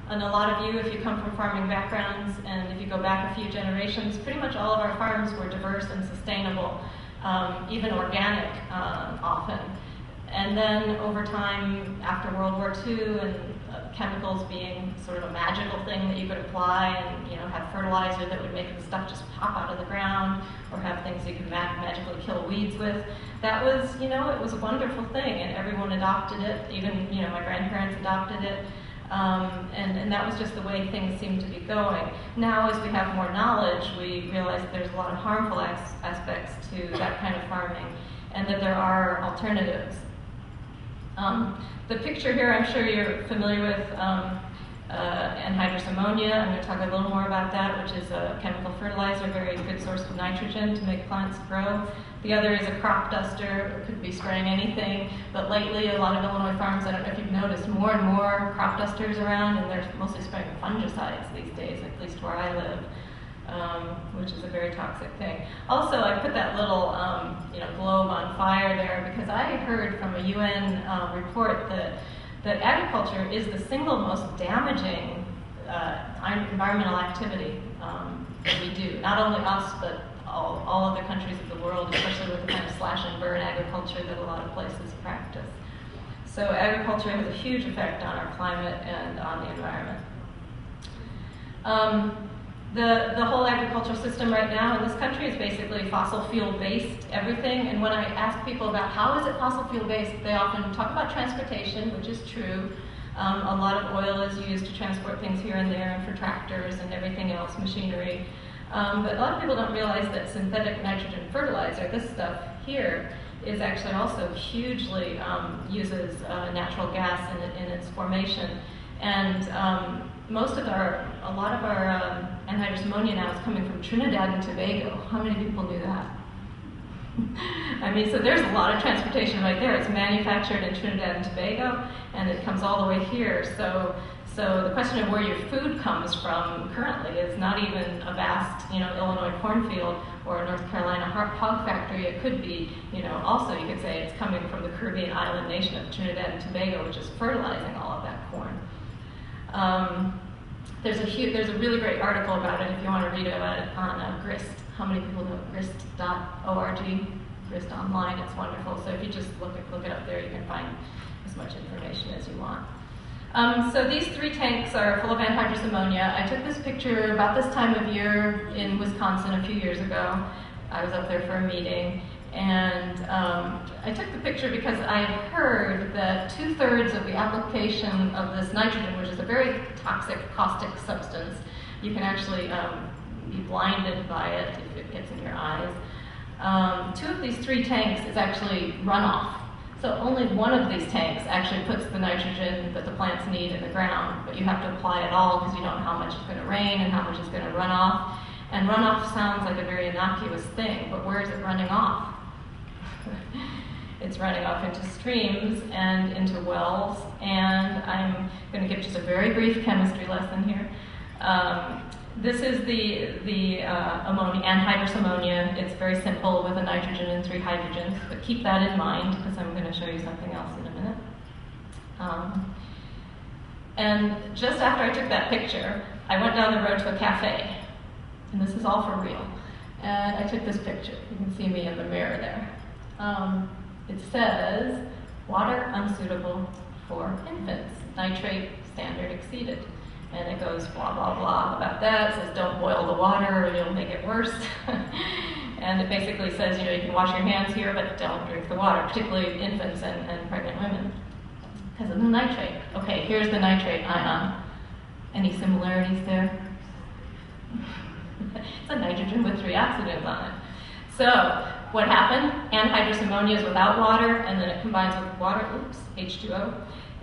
And a lot of you, if you come from farming backgrounds, and if you go back a few generations, pretty much all of our farms were diverse and sustainable, even organic often. And then over time, after World War II, and chemicals being sort of a magical thing that you could apply, and have fertilizer that would make the stuff just pop out of the ground, or have things you could magically kill weeds with. That was, it was a wonderful thing, and everyone adopted it. Even, my grandparents adopted it. And that was just the way things seemed to be going. Now, as we have more knowledge, we realize that there's a lot of harmful aspects to that kind of farming, and that there are alternatives. The picture here, I'm sure you're familiar with anhydrous ammonia. I'm going to talk a little more about that, which is a chemical fertilizer, very good source of nitrogen to make plants grow. The other is a crop duster. It could be spraying anything, but lately a lot of Illinois farms, I don't know if you've noticed, more and more crop dusters around, and they're mostly spraying fungicides these days, at least where I live, which is a very toxic thing. Also, I put that little globe on fire there because I heard from a UN report that agriculture is the single most damaging environmental activity that we do. Not only us, but all other countries of the world, especially with the kind of slash and burn agriculture that a lot of places practice. So agriculture has a huge effect on our climate and on the environment. The whole agricultural system right now in this country is basically fossil fuel based everything, and when I ask people about how is it fossil fuel based, they often talk about transportation, which is true. A lot of oil is used to transport things here and there, and for tractors and everything else, machinery. But a lot of people don't realize that synthetic nitrogen fertilizer, this stuff here, is actually also hugely uses natural gas in its formation. And a lot of our anhydrous ammonia now is coming from Trinidad and Tobago. How many people knew that? I mean, so there's a lot of transportation right there. It's manufactured in Trinidad and Tobago, and it comes all the way here. So the question of where your food comes from currently is not even a vast, Illinois cornfield or a North Carolina hog factory. It could be, also you could say it's coming from the Caribbean island nation of Trinidad and Tobago, which is fertilizing all of that corn. There's a really great article about it if you want to read about it on GRIST. How many people know grist.org? GRIST online, it's wonderful. So if you just look it up there, you can find as much information as you want. So these 3 tanks are full of anhydrous ammonia. I took this picture about this time of year in Wisconsin a few years ago. I was up there for a meeting, and I took the picture because I had heard that 2/3 of the application of this nitrogen, which is a very toxic, caustic substance, you can actually be blinded by it if it gets in your eyes. 2 of these 3 tanks is actually runoff. So only one of these tanks actually puts the nitrogen that the plants need in the ground, but you have to apply it all because you don't know how much is going to rain and how much is going to run off. And runoff sounds like a very innocuous thing, but where is it running off? It's running off into streams and into wells, and I'm going to give just a very brief chemistry lesson here. This is the ammonia, anhydrous ammonia. It's very simple with a nitrogen and 3 hydrogens, but keep that in mind because I'm going to show you something else in a minute. And just after I took that picture, I went down the road to a cafe, and this is all for real. And I took this picture. You can see me in the mirror there. It says, water unsuitable for infants, nitrate standard exceeded. And it goes blah, blah, blah about that. It says don't boil the water or you'll make it worse. And it basically says, you can wash your hands here, but don't drink the water, particularly infants and pregnant women, because of the nitrate. Okay, here's the nitrate ion. Any similarities there? It's a nitrogen with 3 oxygens on it. So what happened? Anhydrous ammonia is without water, and then it combines with water, H2O,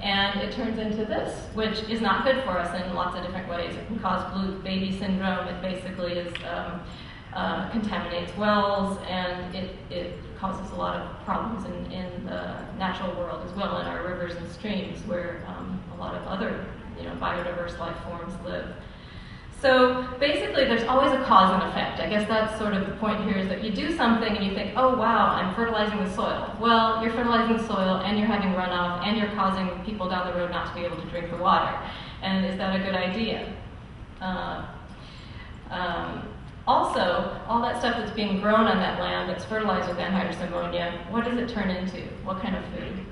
and it turns into this, which is not good for us in lots of different ways. It can cause blue baby syndrome. It basically is contaminates wells, and it causes a lot of problems in the natural world as well, in our rivers and streams where a lot of other biodiverse life forms live. So basically, there's always a cause and effect. I guess that's sort of the point here, is that you do something and you think, oh wow, I'm fertilizing the soil. Well, you're fertilizing the soil and you're having runoff and you're causing people down the road not to be able to drink the water. And is that a good idea? Also, all that stuff that's being grown on that land that's fertilized with anhydrous ammonia, what does it turn into? What kind of food?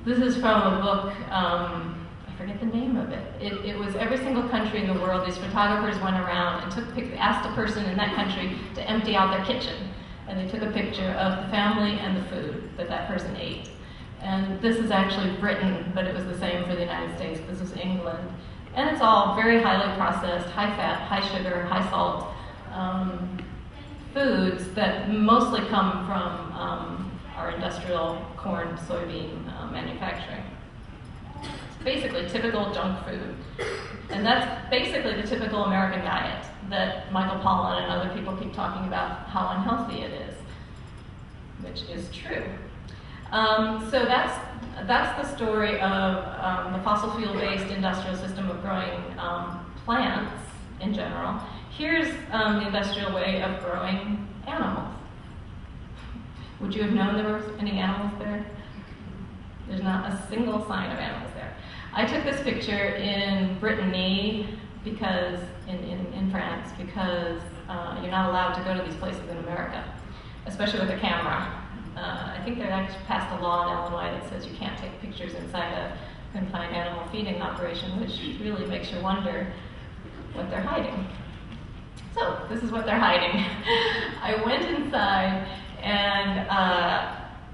This is from a book, I forget the name of it. It was every single country in the world. These photographers went around and asked a person in that country to empty out their kitchen. And they took a picture of the family and the food that that person ate. And this is actually Britain, but it was the same for the United States. This is England. And it's all very highly processed, high fat, high sugar, high salt foods that mostly come from our industrial corn, soybean manufacturing. It's basically typical junk food. And that's basically the typical American diet that Michael Pollan and other people keep talking about how unhealthy it is, which is true. So that's the story of the fossil fuel-based industrial system of growing plants in general. Here's the industrial way of growing animals. Would you have known there were any animals there? There's not a single sign of animals there. I took this picture in Brittany because in France because you're not allowed to go to these places in America, especially with a camera. I think they actually passed a law in Illinois that says you can't take pictures inside a confined animal feeding operation, which really makes you wonder what they're hiding. So this is what they're hiding. I went inside and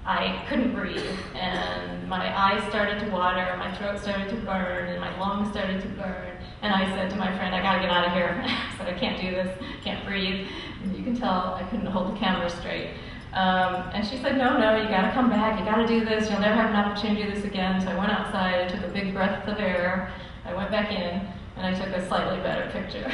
I couldn't breathe, and my eyes started to water, my throat started to burn, and my lungs started to burn. And I said to my friend, I gotta get out of here. I said, I can't do this, can't breathe. And you can tell I couldn't hold the camera straight. And she said, no, you gotta come back, you gotta do this, you'll never have an opportunity to do this again. So I went outside, I took a big breath of air, I went back in, and I took a slightly better picture.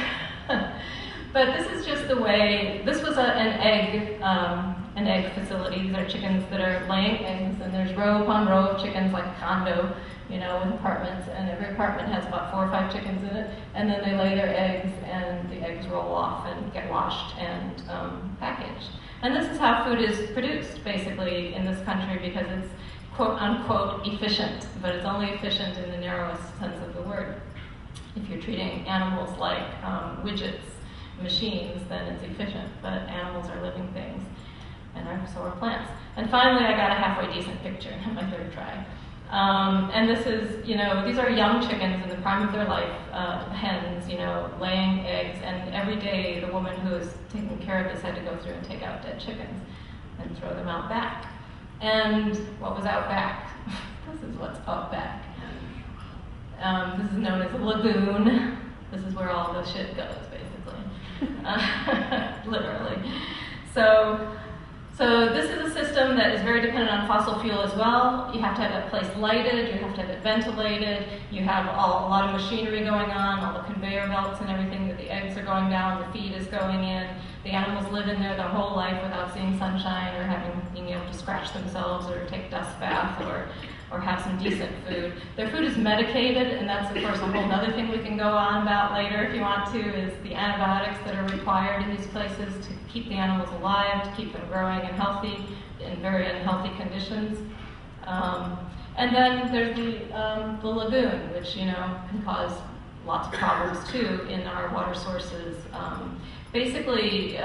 But this is just the way, this was an egg facility. These are chickens that are laying eggs, and there's row upon row of chickens like a condo, with apartments, and every apartment has about 4 or 5 chickens in it, and then they lay their eggs, and the eggs roll off and get washed and packaged. And this is how food is produced, basically, in this country, because it's quote-unquote efficient, but it's only efficient in the narrowest sense of the word. If you're treating animals like widgets, machines, then it's efficient, but animals are living things, and so are plants. And finally, I got a halfway decent picture on my 3rd try. And this is, these are young chickens in the prime of their life, hens, laying eggs, and every day the woman who was taking care of this had to go through and take out dead chickens and throw them out back. And what was out back? This is what's out back. This is known as a lagoon. This is where all the shit goes, basically. Literally. So this is a system that is very dependent on fossil fuel as well. You have to have that place lighted, you have to have it ventilated, you have a lot of machinery going on, all the conveyor belts and everything that the eggs are going down, the feed is going in. The animals live in there their whole life without seeing sunshine or being able to scratch themselves or take dust bath or have some decent food. Their food is medicated, and that's of course a whole other thing we can go on about later if you want to, is the antibiotics that are required in these places to keep the animals alive, to keep them growing and healthy in very unhealthy conditions. And then there's the lagoon, which can cause lots of problems too in our water sources. Basically,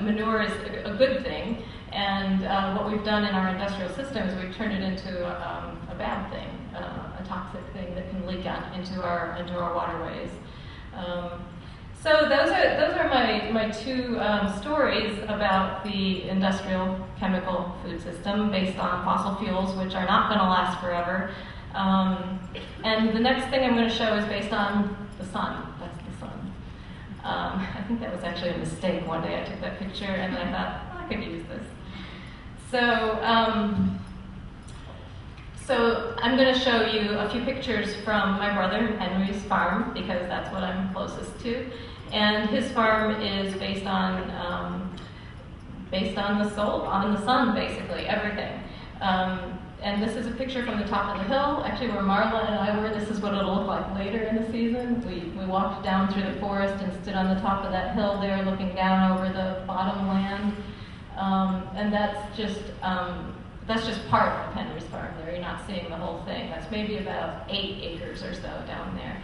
manure is a good thing, and what we've done in our industrial systems, we've turned it into a bad thing, a toxic thing that can leak out into our waterways. So those are my 2 stories about the industrial chemical food system based on fossil fuels, which are not going to last forever. And the next thing I'm going to show is based on the sun. That's the sun. I think that was actually a mistake. One day I took that picture and then I thought, I could use this. So I'm going to show you a few pictures from my brother Henry's farm, because that's what I'm closest to. And his farm is based on the sun, basically, everything. And this is a picture from the top of the hill, actually where Marla and I were. This is what it'll look like later in the season. We walked down through the forest and stood on the top of that hill there looking down over the bottom land. And that's just part of Henry's farm there. You're not seeing the whole thing. That's maybe about 8 acres or so down there.